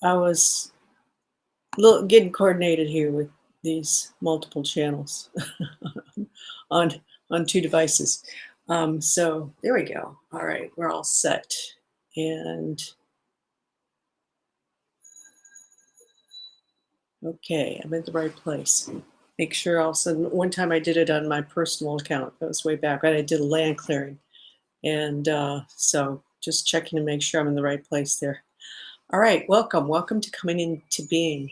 I was getting coordinated here with these multiple channels on on two devices. So there we go. All right, we're all set. And okay, I'm in the right place. Make sure all of a sudden, one time I did it on my personal account. That was way back, right? I did a land clearing. And so just checking to make sure I'm in the right place there. All right, welcome. Welcome to Coming Into Being.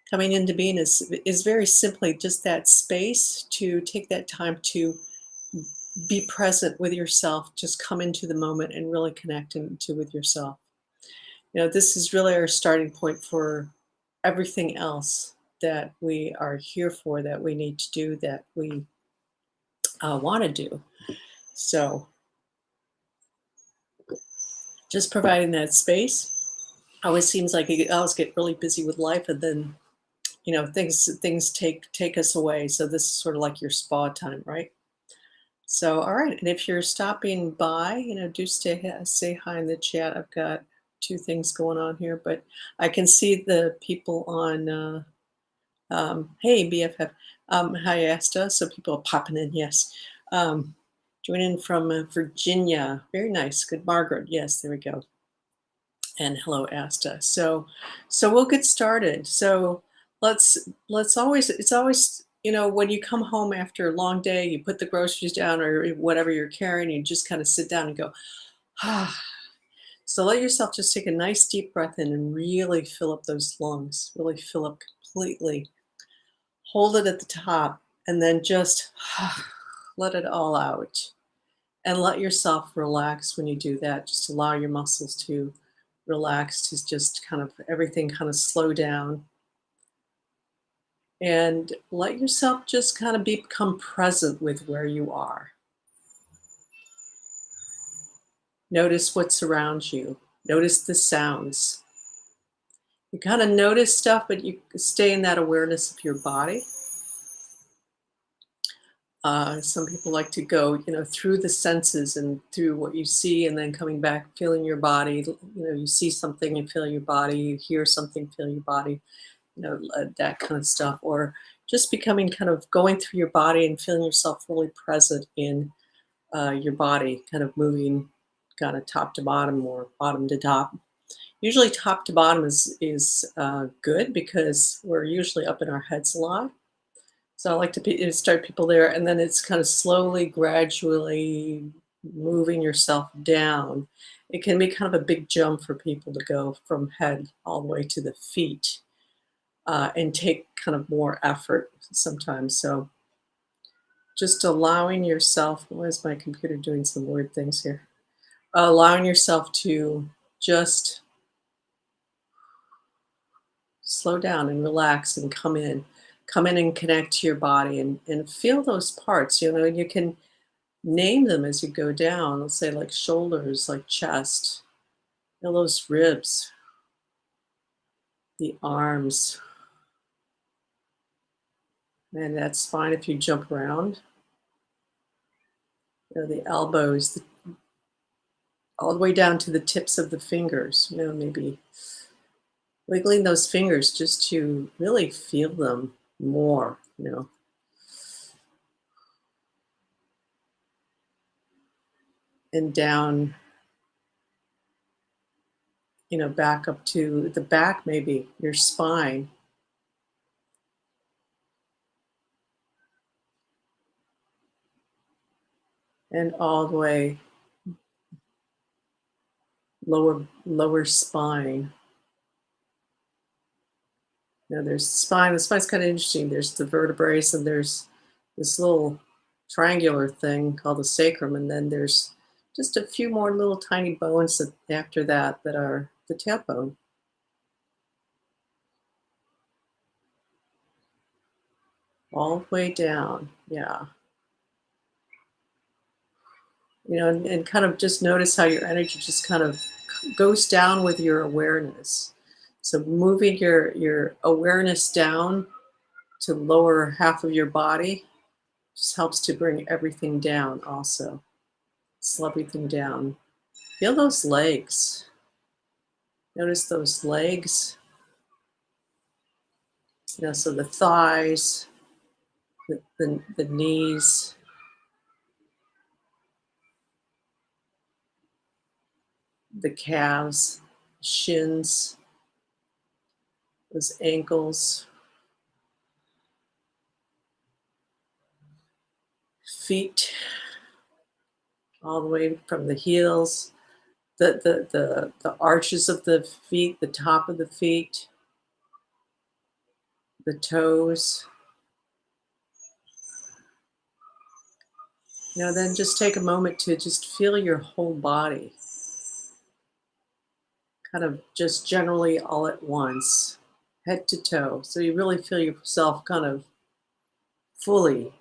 Coming into being is very simply just that space to take that time to be present with yourself, just come into the moment and really connect into with yourself. This is really our starting point for everything else that we are here for, that we need to do, that we want to do. So just providing that space. Always seems like I always get really busy with life, and then things take us away. So this is sort of like your spa time, right? So, all right. And if you're stopping by, do say hi in the chat. I've got two things going on here, but I can see the people on, hey, BFF. Hi, Asta. So people are popping in. Yes. Um, joining from Virginia. Very nice. Good. Margaret. Yes, there we go. And hello, Asta. So we'll get started. So let's always it's always when you come home after a long day, you put the groceries down or whatever you're carrying, you just kind of sit down and go, ah. So let yourself just take a nice deep breath in and really fill up those lungs, really fill up completely. Hold it at the top and then just let it all out. And let yourself relax when you do that. Just allow your muscles to relax, to just kind of everything kind of slow down. And let yourself just kind of become present with where you are. Notice what's around you. Notice the sounds. You kind of notice stuff, but you stay in that awareness of your body. Some people like to go, through the senses and through what you see, and then coming back, feeling your body. You see something and feel your body. You hear something, feel your body. That kind of stuff, or just becoming kind of going through your body and feeling yourself fully present in your body, kind of moving, kind of top to bottom or bottom to top. Usually, top to bottom is good because we're usually up in our heads a lot. So I like to start people there, and then it's kind of slowly, gradually moving yourself down. It can be kind of a big jump for people to go from head all the way to the feet, and take kind of more effort sometimes. So just allowing yourself, why is my computer doing some weird things here? Allowing yourself to just slow down and relax and come in and connect to your body and feel those parts. You can name them as you go down. Let's say like shoulders, like chest, those ribs, the arms. And that's fine if you jump around. The elbows, all the way down to the tips of the fingers, maybe wiggling those fingers just to really feel them more. And down, back up to the back, maybe your spine. And all the way lower spine. There's the spine's kind of interesting. There's the vertebrae, and there's this little triangular thing called the sacrum, and then there's just a few more little tiny bones after that are the tailbone. All the way down, yeah. And kind of just notice how your energy just kind of goes down with your awareness. So moving your awareness down to lower half of your body just helps to bring everything down also. Slow everything down. Feel those legs. Notice those legs, so the thighs, the knees, the calves, shins, those ankles, feet, all the way from the heels, the arches of the feet, the top of the feet, the toes. Then just take a moment to just feel your whole body, kind of just generally all at once, head to toe. So you really feel yourself kind of fully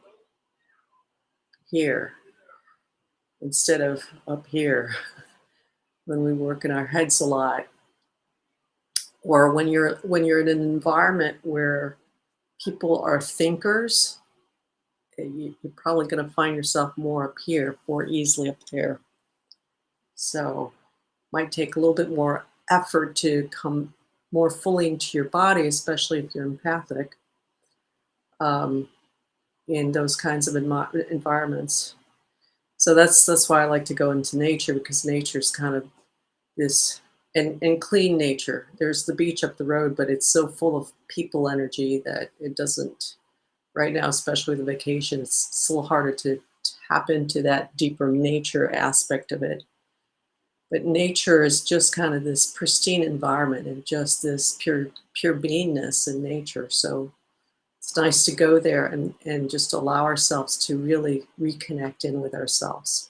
here instead of up here when we work in our heads a lot. Or when you're in an environment where people are thinkers, you're probably going to find yourself more up here, more easily up there. So might take a little bit more effort to come more fully into your body, especially if you're empathic, um, in those kinds of environments. So that's why I like to go into nature, because nature's kind of this, and clean nature. There's the beach up the road, but it's so full of people energy that it doesn't, right now, especially the vacation, it's a little harder to tap into that deeper nature aspect of it. But nature is just kind of this pristine environment and just this pure beingness in nature. So it's nice to go there and just allow ourselves to really reconnect in with ourselves.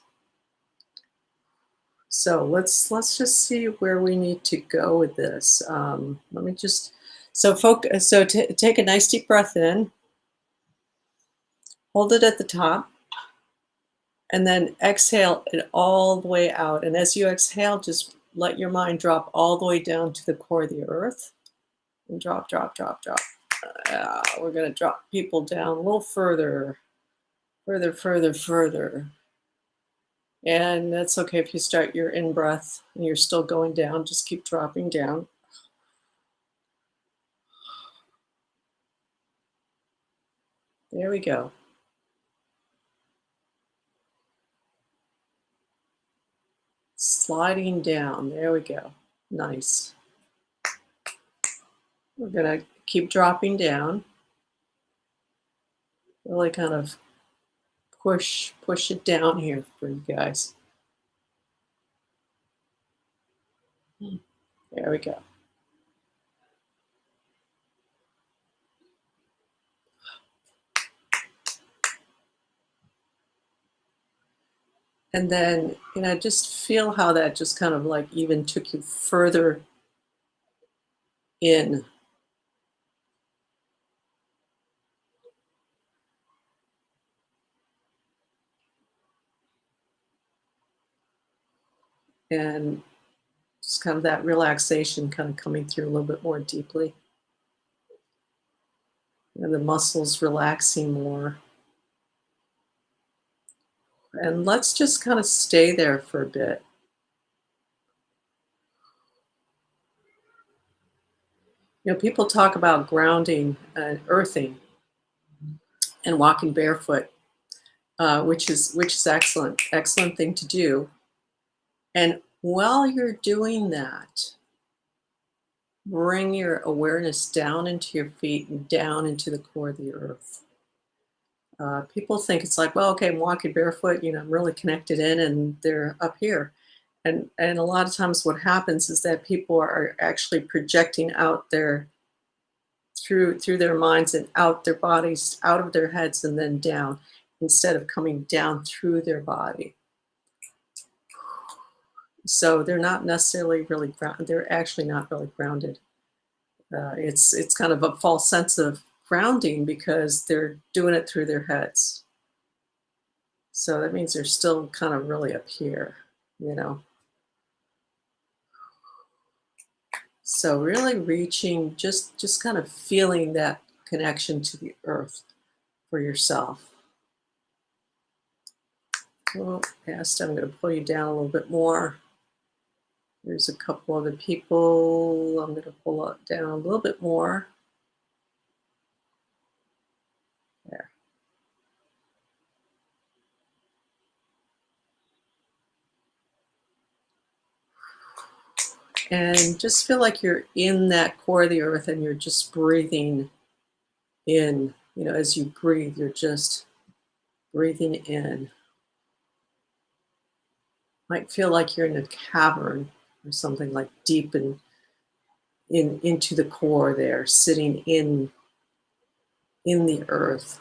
So let's just see where we need to go with this. Let me just focus. So take a nice deep breath in, hold it at the top, and then exhale it all the way out. And as you exhale, just let your mind drop all the way down to the core of the earth, and drop, drop, drop, drop. We're going to drop people down a little further, further, further, further. And that's okay if you start your in breath and you're still going down, just keep dropping down. There we go. Sliding down. There we go. Nice. We're going to keep dropping down. Really kind of push it down here for you guys. There we go. And then, just feel how that just kind of like even took you further in. And just kind of that relaxation kind of coming through a little bit more deeply. And the muscles relaxing more. And let's just kind of stay there for a bit. People talk about grounding and earthing and walking barefoot, which is excellent thing to do. And while you're doing that, bring your awareness down into your feet and down into the core of the earth. People think it's like, well, okay, I'm walking barefoot, I'm really connected in, and they're up here. And a lot of times what happens is that people are actually projecting out their through their minds and out their bodies, out of their heads and then down, instead of coming down through their body. So they're not necessarily really grounded. They're actually not really grounded. It's kind of a false sense of grounding because they're doing it through their heads. So that means they're still kind of really up here, you know. So really reaching, just kind of feeling that connection to the earth for yourself. Well, yes, I'm going to pull you down a little bit more. There's a couple other people. I'm going to pull it down a little bit more. There. And just feel like you're in that core of the earth and you're just breathing in. As you breathe, you're just breathing in. Might feel like you're in a cavern or something, like deep into the core there, sitting in the earth.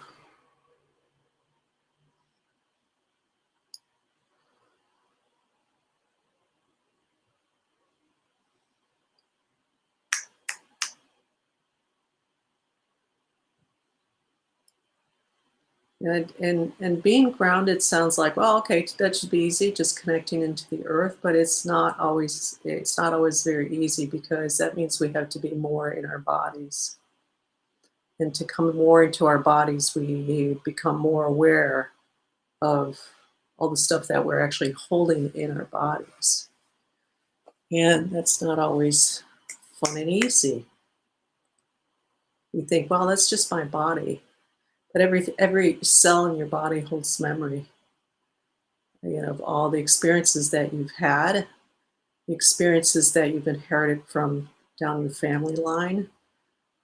And being grounded sounds like, well, okay, that should be easy, just connecting into the earth, but it's not always very easy, because that means we have to be more in our bodies. And to come more into our bodies, we become more aware of all the stuff that we're actually holding in our bodies. And that's not always fun and easy. You think, well, that's just my body. But every cell in your body holds memory, of all the experiences that you've had, the experiences that you've inherited from down the family line.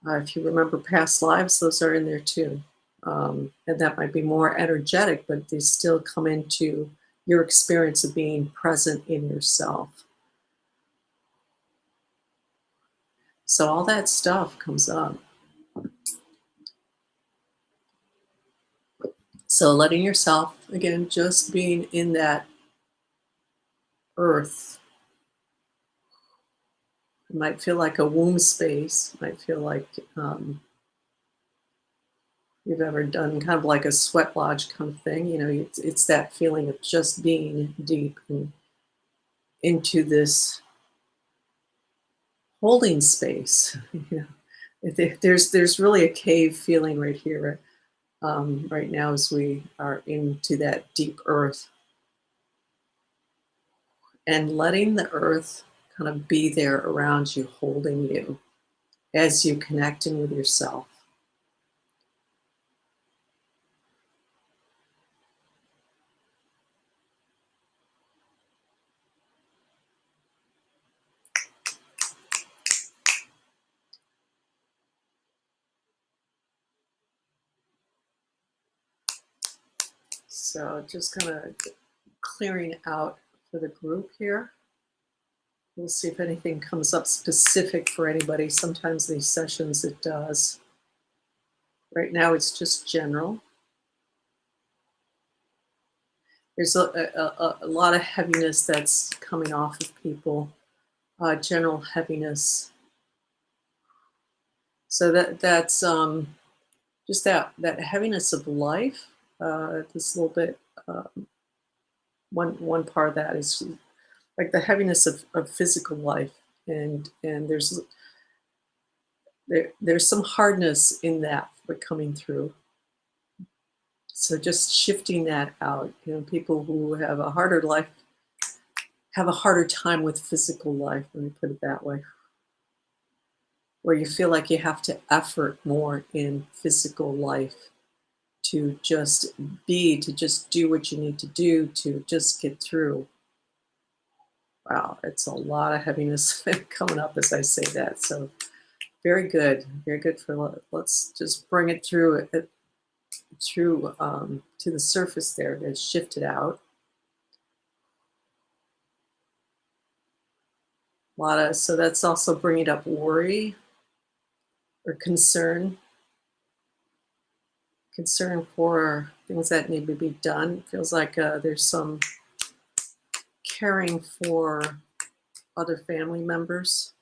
If you remember past lives, those are in there too. And that might be more energetic, but they still come into your experience of being present in yourself. So all that stuff comes up. So letting yourself, again, just being in that earth. It might feel like a womb space. It might feel like you've ever done kind of like a sweat lodge kind of thing. It's that feeling of just being deep into this holding space. There's really a cave feeling right here, right now, as we are into that deep earth, and letting the earth kind of be there around you, holding you as you connect in with yourself. So just kind of clearing out for the group here. We'll see if anything comes up specific for anybody. Sometimes these sessions it does. Right now it's just general. There's a lot of heaviness that's coming off of people, general heaviness. So that's just that heaviness of life. This little bit. One part of that is like the heaviness of physical life, and there's some hardness in that for coming through. So just shifting that out. People who have a harder life have a harder time with physical life, let me put it that way, where you feel like you have to effort more in physical life to just be, to just do what you need to do to just get through. Wow, it's a lot of heaviness coming up as I say that. So very good for, let's just bring it through to the surface there, to shift it out. So that's also bringing up worry or concern for things that need to be done. It feels like there's some caring for other family members,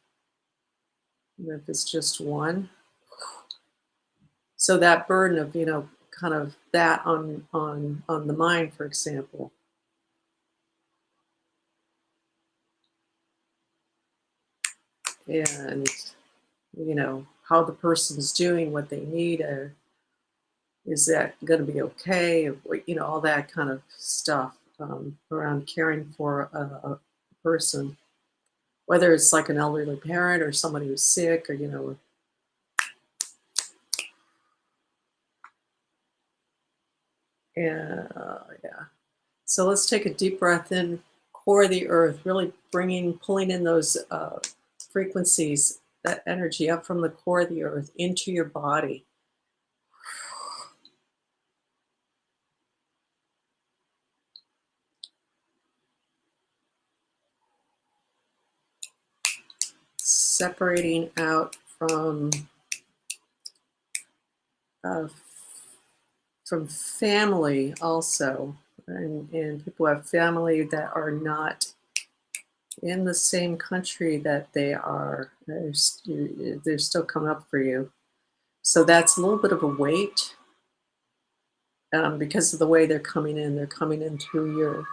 even if it's just one. So that burden of, kind of that on the mind, for example. And, how the person's doing, what they need, is that going to be okay? All that kind of stuff around caring for a person. whether it's like an elderly parent or somebody who's sick, or yeah. So let's take a deep breath in, core of the earth, really pulling in those frequencies, that energy up from the core of the earth into your body. Separating out uh, from family also, and people have family that are not in the same country that they are. They're still coming up for you. So that's a little bit of a weight, because of the way they're coming in. They're coming in through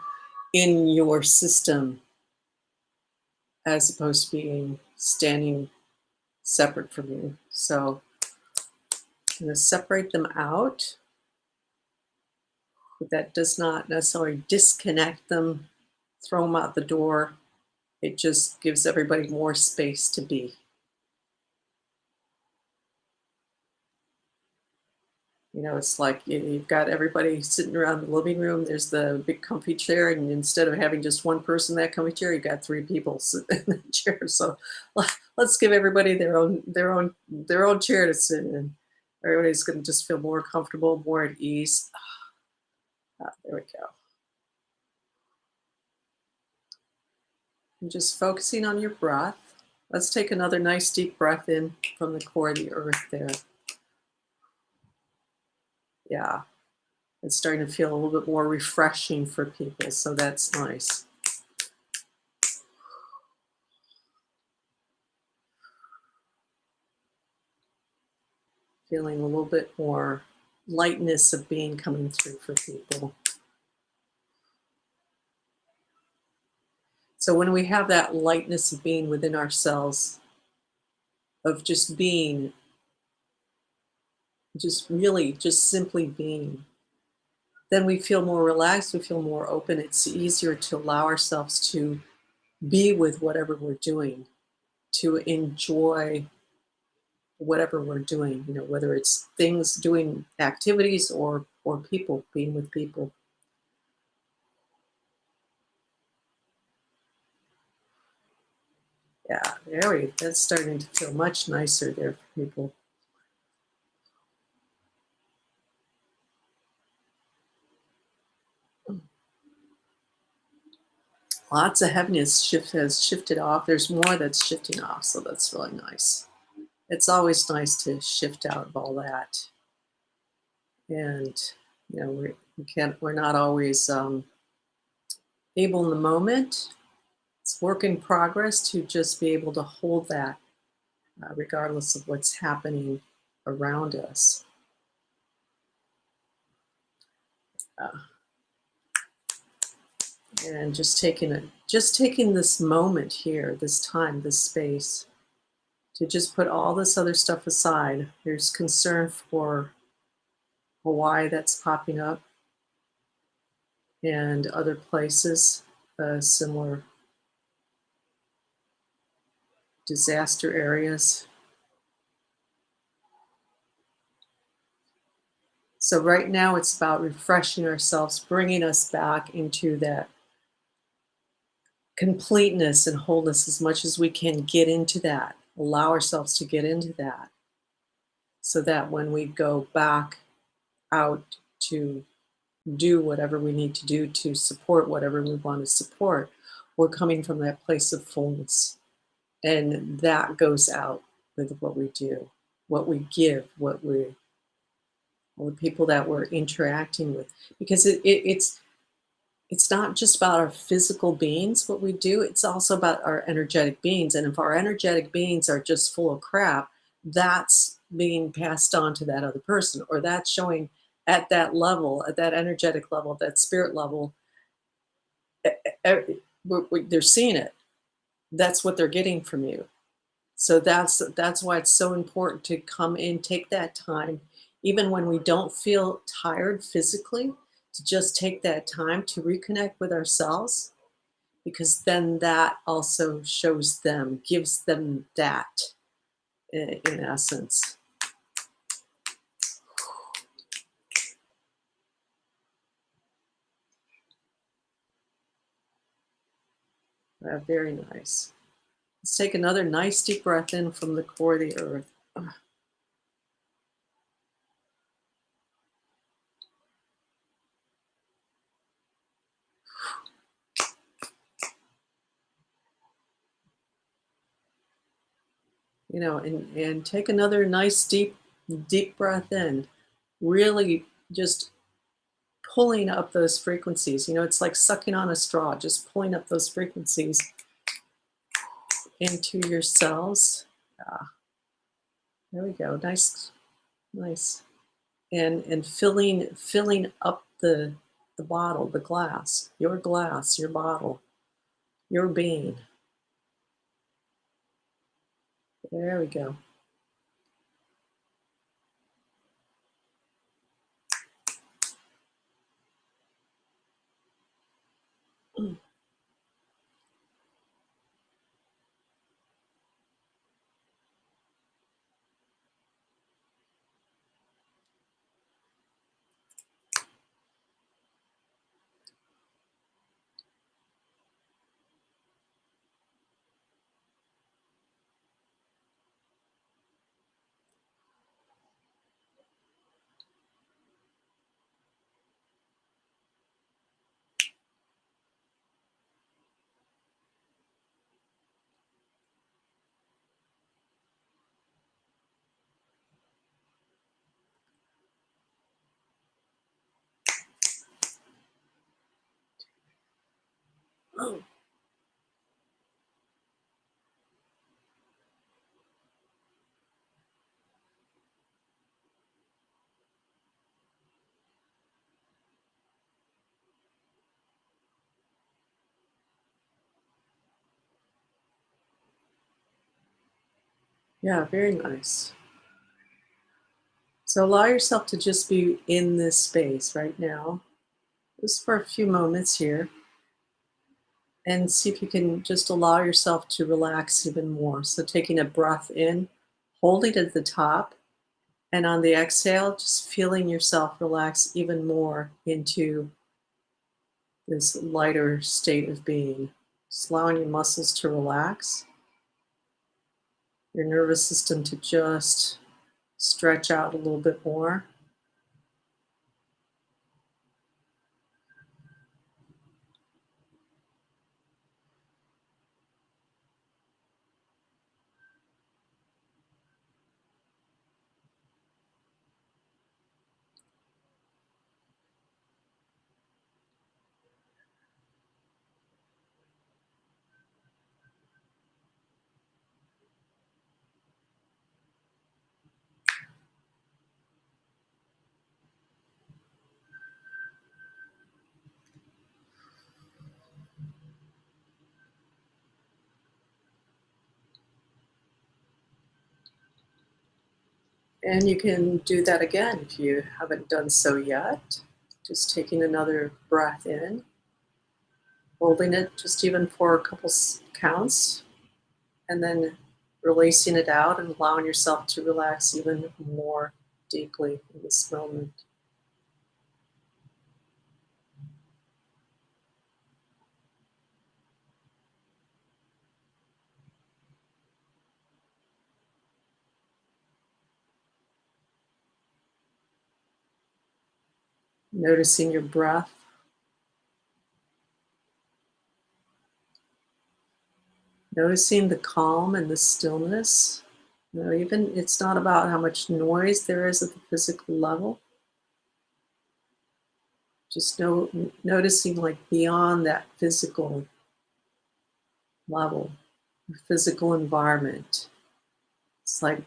in your system, as opposed to being standing separate from you. So I'm going to separate them out. But that does not necessarily disconnect them, throw them out the door. It just gives everybody more space to be. It's like you've got everybody sitting around the living room. There's the big comfy chair, and instead of having just one person in that comfy chair, you've got three people sitting in the chair. So let's give everybody their own chair to sit in. Everybody's going to just feel more comfortable, more at ease. There we go. And just focusing on your breath. Let's take another nice deep breath in from the core of the earth there. Yeah, it's starting to feel a little bit more refreshing for people, so that's nice. Feeling a little bit more lightness of being coming through for people. So when we have that lightness of being within ourselves, of just being, just simply being, then we feel more relaxed, we feel more open. It's easier to allow ourselves to be with whatever we're doing, to enjoy whatever we're doing, whether it's things, doing activities, or people, being with people. Yeah, that's starting to feel much nicer there for people. Lots of heaviness has shifted off. There's more that's shifting off, so that's really nice. It's always nice to shift out of all that. And we're not always able in the moment. It's work in progress to just be able to hold that, regardless of what's happening around us. And just taking this moment here, this time, this space, to just put all this other stuff aside. There's concern for Hawaii that's popping up, and other places, similar disaster areas. So right now it's about refreshing ourselves, bringing us back into that completeness and wholeness as much as we can, get into that, allow ourselves to get into that, so that when we go back out to do whatever we need to do to support whatever we want to support, we're coming from that place of fullness. And that goes out with what we do, what we give, all the people that we're interacting with. Because it's not just about our physical beings, what we do, it's also about our energetic beings. And if our energetic beings are just full of crap, that's being passed on to that other person, or that's showing at that level, at that energetic level, that spirit level. They're seeing it. That's what they're getting from you. So that's why it's so important to come in, take that time, even when we don't feel tired physically, to just take that time to reconnect with ourselves, because then that also shows them, gives them that in essence. Very nice. Let's take another nice deep breath in from the core of the earth. And take another nice deep breath in. Really just pulling up those frequencies. It's like sucking on a straw, just pulling up those frequencies into your cells. Yeah, there we go. Nice, nice. And filling up the bottle, the glass, your bottle, your being. There we go. Yeah, very nice. So allow yourself to just be in this space right now, just for a few moments here, and see if you can just allow yourself to relax even more. So taking a breath in, holding it at the top, and on the exhale, just feeling yourself relax even more into this lighter state of being. Just allowing your muscles to relax, your nervous system to just stretch out a little bit more. And you can do that again if you haven't done so yet. Just taking another breath in, holding it just even for a couple counts, and then releasing it out and allowing yourself to relax even more deeply in this moment. Noticing your breath, noticing the calm and the stillness. Even it's not about how much noise there is at the physical level. Just noticing like beyond that physical level, the physical environment. It's like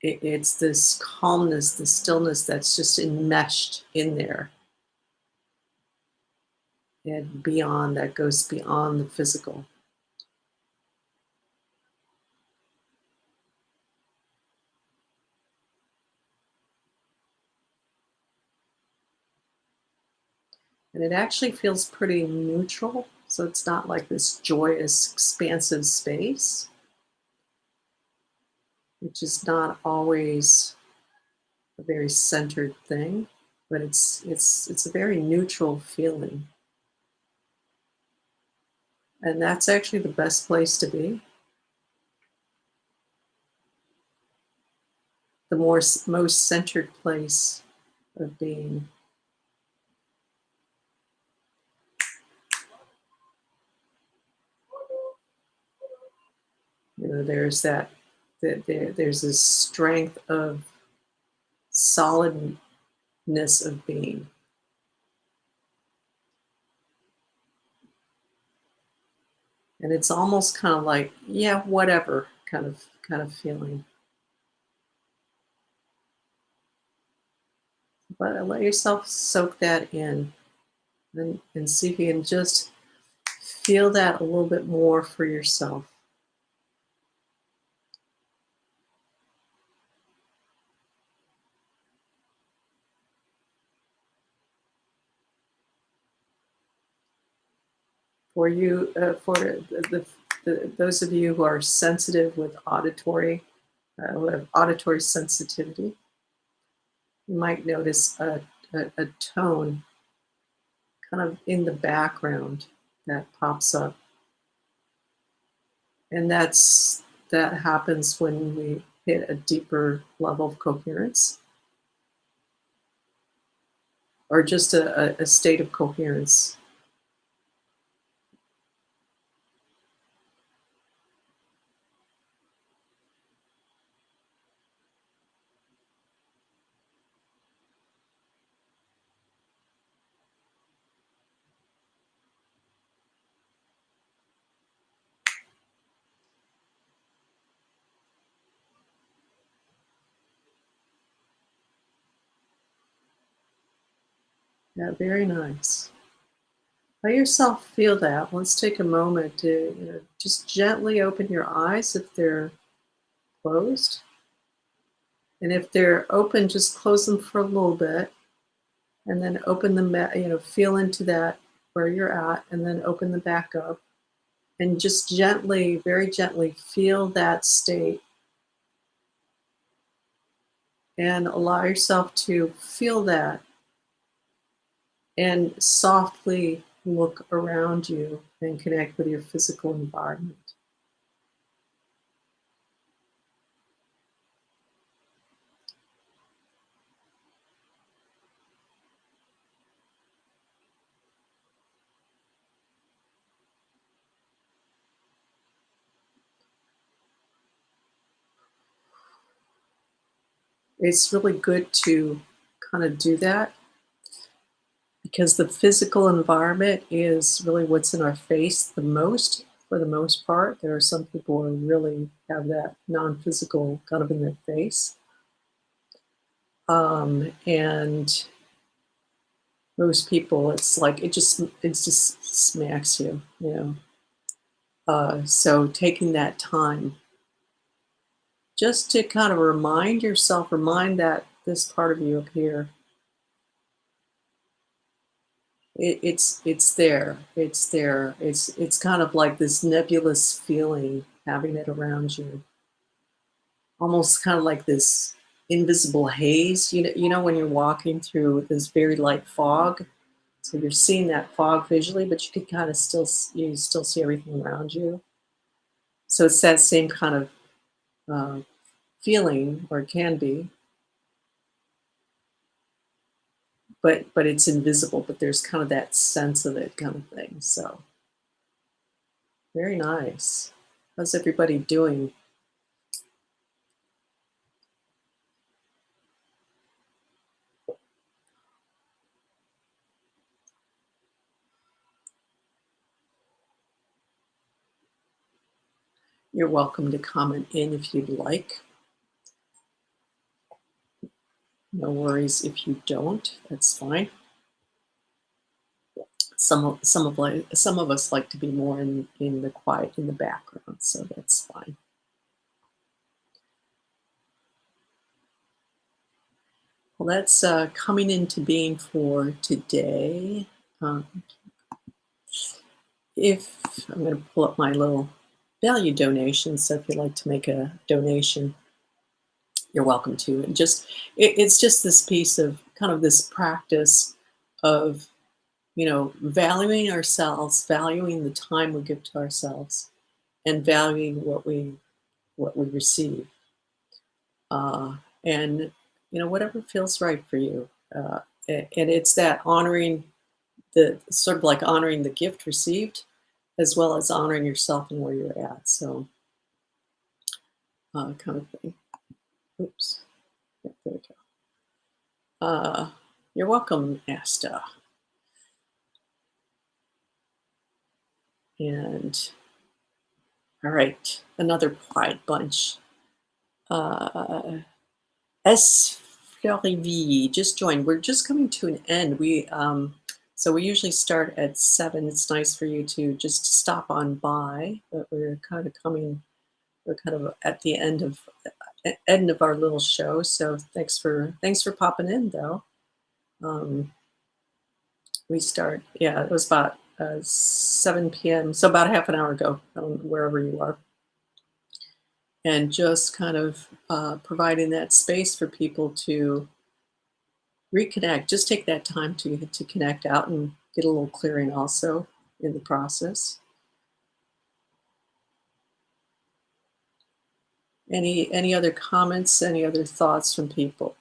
it's this calmness, the stillness that's just enmeshed in there, and beyond that goes beyond the physical. And it actually feels pretty neutral. So it's not like this joyous, expansive space, which is not always a very centered thing, but it's a very neutral feeling. And that's actually the best place to be. The most centered place of being. There's there's this strength of solidness of being. And it's almost kind of like, yeah, whatever kind of feeling. But let yourself soak that in and see if you can just feel that a little bit more for yourself. For you, for those of you who are sensitive with auditory, who have auditory sensitivity, you might notice a tone kind of in the background that pops up. And that happens when we hit a deeper level of coherence or just a state of coherence. Yeah, very nice. Let yourself feel that. Let's take a moment to just gently open your eyes if they're closed. And if they're open, just close them for a little bit and then open them back, feel into that where you're at and then open them back up. And just gently, very gently feel that state and allow yourself to feel that and softly look around you and connect with your physical environment. It's really good to kind of do that because the physical environment is really what's in our face the most for the most part. There are some people who really have that non-physical kind of in their face. And most people, it's like it just smacks you, you know. So taking that time just to kind of remind that this part of you up here, it's there, it's kind of like this nebulous feeling having it around you, almost kind of like this invisible haze. You know when you're walking through this very light fog, so you're seeing that fog visually, but you can kind of you still see everything around you. So it's that same kind of uh, feeling, or it can be, but it's invisible, but there's kind of that sense of it kind of thing. So very nice. How's everybody doing? You're welcome to comment in if you'd like. No worries if you don't. That's fine. Some of us like to be more in the quiet in the background, so that's fine. Well, that's coming into being for today. Um, if I'm going to pull up my little value donation, so if you'd like to make a donation, you're welcome to. And just it's just this piece of kind of this practice of valuing ourselves, valuing the time we give to ourselves, and valuing what we receive, uh, and whatever feels right for you. And it's that honoring the sort of like honoring the gift received, as well as honoring yourself and where you're at. So, kind of thing. Oops. Yeah, there we go. You're welcome, Asta. And all right, another quiet bunch. Uh, S. Florivi just joined. We're just coming to an end. So we usually start at 7. It's nice for you to just stop on by, but we're kind of coming. We're kind of at the end of our little show. So thanks for popping in, though. Um, we start. Yeah, it was about 7 p.m. So about half an hour ago, wherever you are, and just kind of providing that space for people to reconnect. Just take that time to connect out and get a little clearing also in the process. Any other comments? Any other thoughts from people?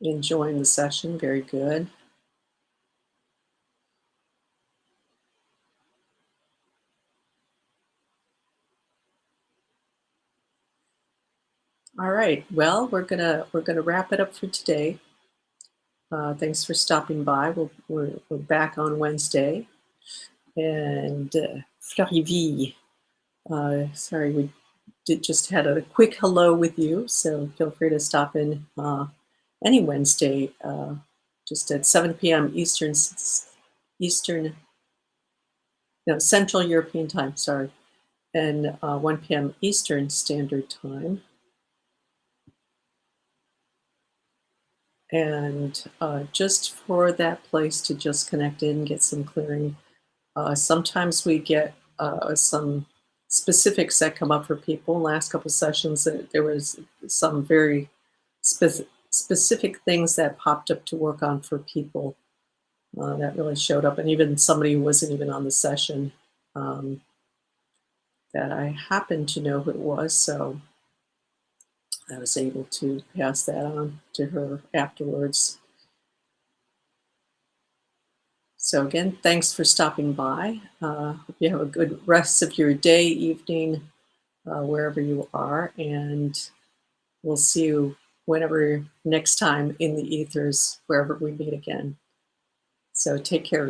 Enjoying the session. Very good. All right. Well, we're gonna wrap it up for today. Thanks for stopping by. We're back on Wednesday, and Florivi. Sorry, we just had a quick hello with you, so feel free to stop in any Wednesday, just at 7 p.m. Eastern, no, Central European time, sorry, and 1 p.m. Eastern Standard Time. And just for that place to just connect in, get some clearing. Sometimes we get some specifics that come up for people. Last couple sessions, there was some very specific things that popped up to work on for people that really showed up, and even somebody who wasn't even on the session, um, that I happened to know who it was, so I was able to pass that on to her afterwards. So again, thanks for stopping by. Hope you have a good rest of your day, evening, wherever you are, and we'll see you whenever next time in the ethers, wherever we meet again. So take care.